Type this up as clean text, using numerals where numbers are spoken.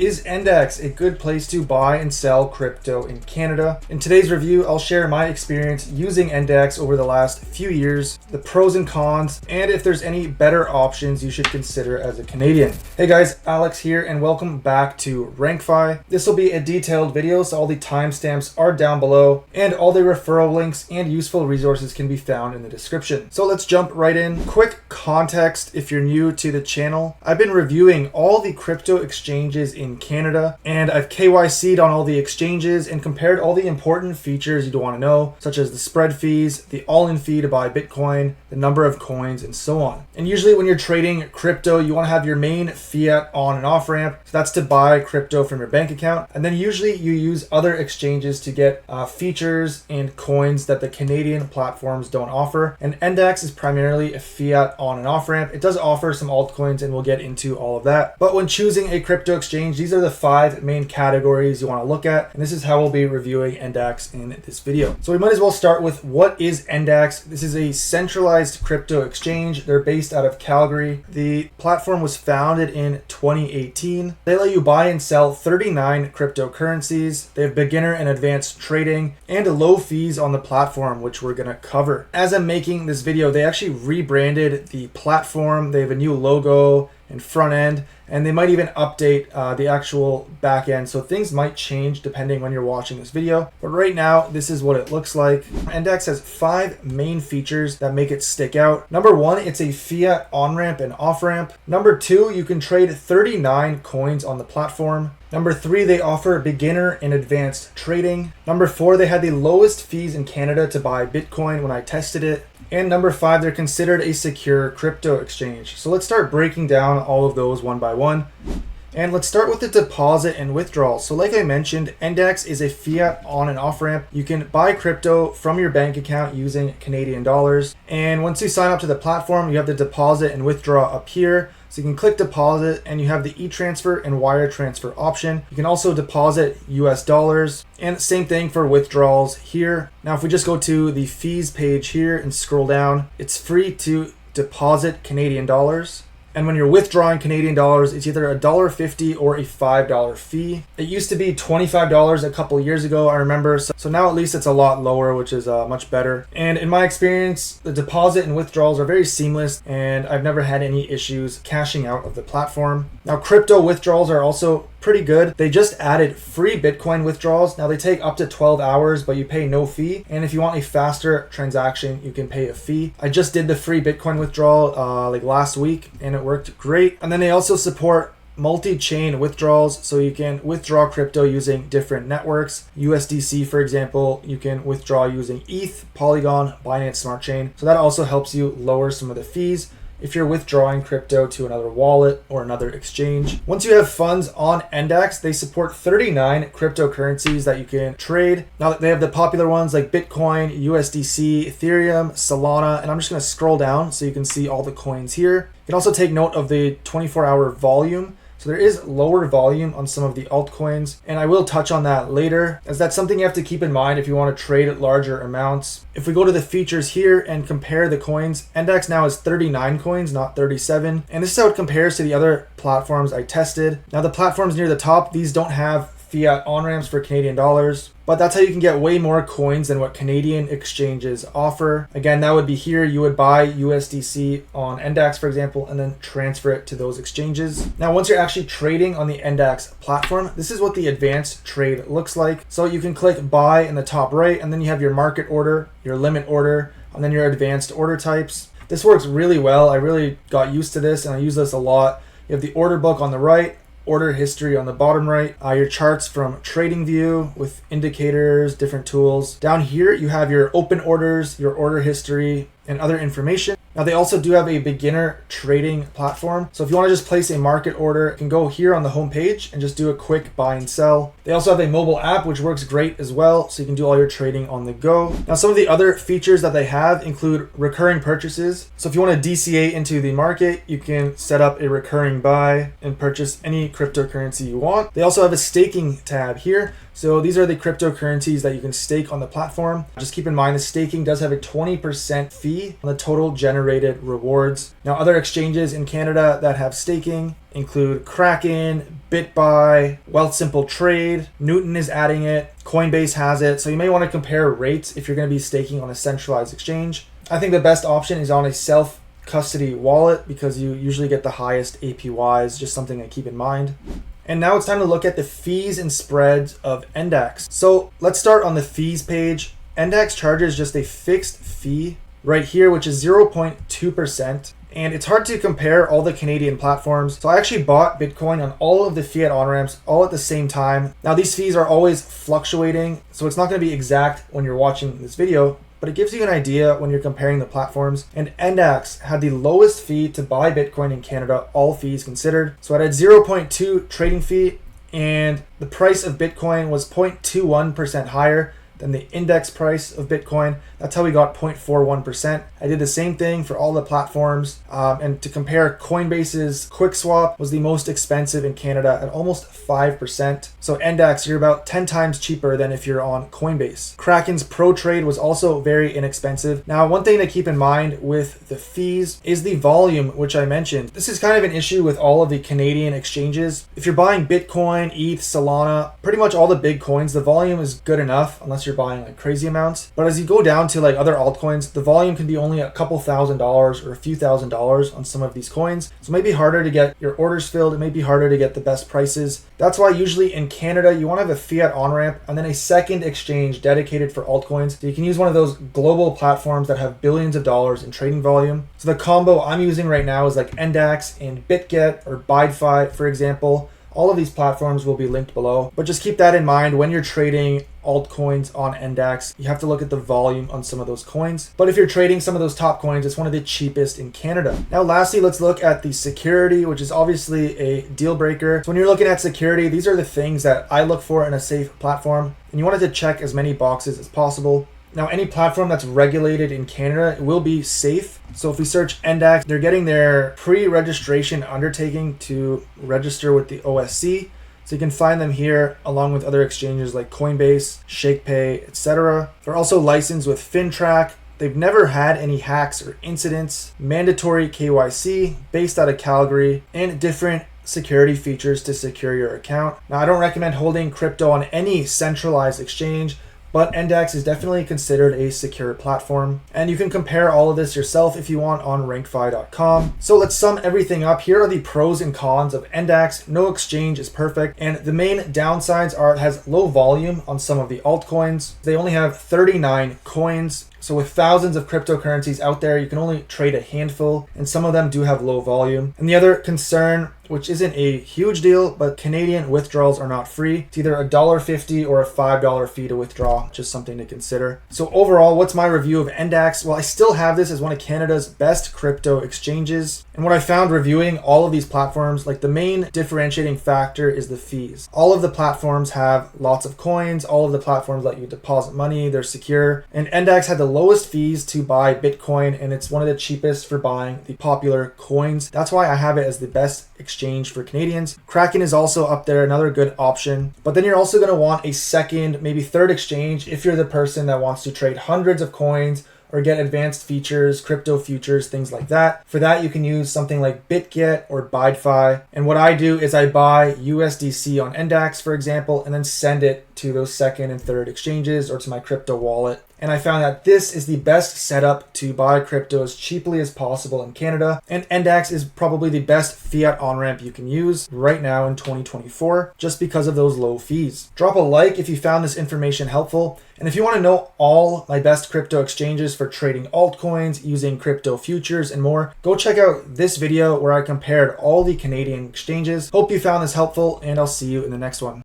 Is NDAX a good place to buy and sell crypto in Canada? In today's review, I'll share my experience using NDAX over the last few years, the pros and cons, and if there's any better options you should consider as a Canadian. Hey guys, Alex here, and welcome back to RankFi. This will be a detailed video, so all the timestamps are down below, and all the referral links and useful resources can be found in the description. So let's jump right in. Quick context if you're new to the channel. I've been reviewing all the crypto exchanges in Canada, and I've KYC'd on all the exchanges and compared all the important features you'd want to know, such as the spread fees, the all-in fee to buy Bitcoin, the number of coins, and so on. And usually when you're trading crypto, you want to have your main fiat on and off ramp. So that's to buy crypto from your bank account. And then usually you use other exchanges to get features and coins that the Canadian platforms don't offer. And NDAX is primarily a fiat on and off ramp. It does offer some altcoins, and we'll get into all of that. But when choosing a crypto exchange, these are the 5 main categories you want to look at. And this is how we'll be reviewing NDAX in this video. So we might as well start with what is NDAX. This is a centralized crypto exchange. They're based out of Calgary. The platform was founded in 2018. They let you buy and sell 39 cryptocurrencies. They have beginner and advanced trading and low fees on the platform, which we're going to cover. As I'm making this video, they actually rebranded the platform. They have a new logo and front end, and they might even update the actual back end. So things might change depending when you're watching this video. But right now, this is what it looks like. NDAX has 5 main features that make it stick out. Number 1, it's a fiat on-ramp and off-ramp. Number 2, you can trade 39 coins on the platform. Number 3, they offer beginner and advanced trading. Number 4, they had the lowest fees in Canada to buy Bitcoin when I tested it. And number 5, they're considered a secure crypto exchange. So let's start breaking down all of those one by one. And let's start with the deposit and withdrawal. So like I mentioned, NDAX is a fiat on and off ramp. You can buy crypto from your bank account using Canadian dollars. And once you sign up to the platform, you have the deposit and withdraw up here. So you can click deposit and you have the e-transfer and wire transfer option. You can also deposit US dollars, and same thing for withdrawals here. Now, if we just go to the fees page here and scroll down, it's free to deposit Canadian dollars. And when you're withdrawing Canadian dollars, it's either $1.50 or a $5 fee. It used to be $25 a couple years ago, I remember. So now at least it's a lot lower, which is much better. And in my experience, the deposit and withdrawals are very seamless, and I've never had any issues cashing out of the platform. Now, crypto withdrawals are also pretty good. They just added free Bitcoin withdrawals. Now they take up to 12 hours, but you pay no fee. And if you want a faster transaction, you can pay a fee. I just did the free Bitcoin withdrawal like last week, and it worked great. And then they also support multi-chain withdrawals, so you can withdraw crypto using different networks. USDC, for example, you can withdraw using ETH, Polygon, Binance Smart Chain. So that also helps you lower some of the fees if you're withdrawing crypto to another wallet or another exchange. Once you have funds on NDAX, they support 39 cryptocurrencies that you can trade. Now they have the popular ones like Bitcoin, USDC, Ethereum, Solana, and I'm just gonna scroll down so you can see all the coins here. You can also take note of the 24-hour volume. So there is lower volume on some of the altcoins, and I will touch on that later, as that's something you have to keep in mind if you want to trade at larger amounts. If we go to the features here and compare the coins, NDAX now has 39 coins, not 37. And this is how it compares to the other platforms I tested. Now the platforms near the top, these don't have fiat on-ramps for Canadian dollars, but that's how you can get way more coins than what Canadian exchanges offer. Again, that would be here. You would buy USDC on NDAX, for example, and then transfer it to those exchanges. Now, once you're actually trading on the NDAX platform, this is what the advanced trade looks like. So you can click buy in the top right, and then you have your market order, your limit order, and then your advanced order types. This works really well. I really got used to this, and I use this a lot. You have the order book on the right, order history on the bottom right, your charts from TradingView with indicators, different tools. Down here, you have your open orders, your order history, and other information. Now they also do have a beginner trading platform. So if you want to just place a market order, you can go here on the home page and just do a quick buy and sell. They also have a mobile app, which works great as well. So you can do all your trading on the go. Now some of the other features that they have include recurring purchases. So if you want to DCA into the market, you can set up a recurring buy and purchase any cryptocurrency you want. They also have a staking tab here. So these are the cryptocurrencies that you can stake on the platform. Just keep in mind the staking does have a 20% fee on the total generated generated rewards. Now, other exchanges in Canada that have staking include Kraken, BitBuy, Wealthsimple Trade, Newton is adding it, Coinbase has it. So you may want to compare rates if you're going to be staking on a centralized exchange. I think the best option is on a self-custody wallet because you usually get the highest APYs, just something to keep in mind. And now it's time to look at the fees and spreads of NDAX. So let's start on the fees page. NDAX charges just a fixed fee right here, which is 0.2%. And it's hard to compare all the Canadian platforms. So I actually bought Bitcoin on all of the Fiat On ramps all at the same time. Now these fees are always fluctuating, so it's not going to be exact when you're watching this video, but it gives you an idea when you're comparing the platforms. And NDAX had the lowest fee to buy Bitcoin in Canada, all fees considered. So it had 0.2 trading fee, and the price of Bitcoin was 0.21% higher than the index price of Bitcoin. That's how we got 0.41%. I did the same thing for all the platforms. And to compare, Coinbase's QuickSwap was the most expensive in Canada at almost 5%. So NDAX, you're about 10 times cheaper than if you're on Coinbase. Kraken's Pro Trade was also very inexpensive. Now, one thing to keep in mind with the fees is the volume, which I mentioned. This is kind of an issue with all of the Canadian exchanges. If you're buying Bitcoin, ETH, Solana, pretty much all the big coins, the volume is good enough unless you're buying like crazy amounts. But as you go down to like other altcoins, the volume can be only a couple $1,000s or a few $1,000s on some of these coins. So it may be harder to get your orders filled. It may be harder to get the best prices. That's why usually in Canada, you want to have a Fiat On ramp and then a second exchange dedicated for altcoins. So you can use one of those global platforms that have billions of dollars in trading volume. So the combo I'm using right now is like NDAX and BitGet or BTC, for example. All of these platforms will be linked below, but just keep that in mind when you're trading altcoins on NDAX. You have to look at the volume on some of those coins. But if you're trading some of those top coins, it's one of the cheapest in Canada. Now, lastly, let's look at the security, which is obviously a deal breaker. So when you're looking at security, these are the things that I look for in a safe platform, and you wanted to check as many boxes as possible. Now, any platform that's regulated in Canada will be safe. So if we search NDAX, they're getting their pre-registration undertaking to register with the OSC. So you can find them here along with other exchanges like Coinbase, ShakePay, etc. They're also licensed with FinTrack. They've never had any hacks or incidents, mandatory KYC based out of Calgary, and different security features to secure your account. Now, I don't recommend holding crypto on any centralized exchange, but NDAX is definitely considered a secure platform. And you can compare all of this yourself if you want on RankFi.com. So let's sum everything up. Here are the pros and cons of NDAX. No exchange is perfect. And the main downsides are it has low volume on some of the altcoins. They only have 39 coins. So with thousands of cryptocurrencies out there, you can only trade a handful, and some of them do have low volume. And the other concern, which isn't a huge deal, but Canadian withdrawals are not free. It's either $1.50 or a $5 fee to withdraw, just something to consider. So overall, what's my review of NDAX? Well, I still have this as one of Canada's best crypto exchanges. And what I found reviewing all of these platforms, like the main differentiating factor is the fees. All of the platforms have lots of coins. All of the platforms let you deposit money. They're secure. And NDAX had the lowest fees to buy Bitcoin, and it's one of the cheapest for buying the popular coins. That's why I have it as the best exchange for Canadians. Kraken is also up there, another good option. But then you're also going to want a second, maybe third exchange if you're the person that wants to trade hundreds of coins or get advanced features, crypto futures, things like that. For that, you can use something like BitGet or BTC. And what I do is I buy USDC on NDAX, for example, and then send it to those second and third exchanges or to my crypto wallet. And I found that this is the best setup to buy crypto as cheaply as possible in Canada. And NDAX is probably the best fiat on-ramp you can use right now in 2024, just because of those low fees. Drop a like if you found this information helpful. And if you want to know all my best crypto exchanges for trading altcoins, using crypto futures and more, go check out this video where I compared all the Canadian exchanges. Hope you found this helpful, and I'll see you in the next one.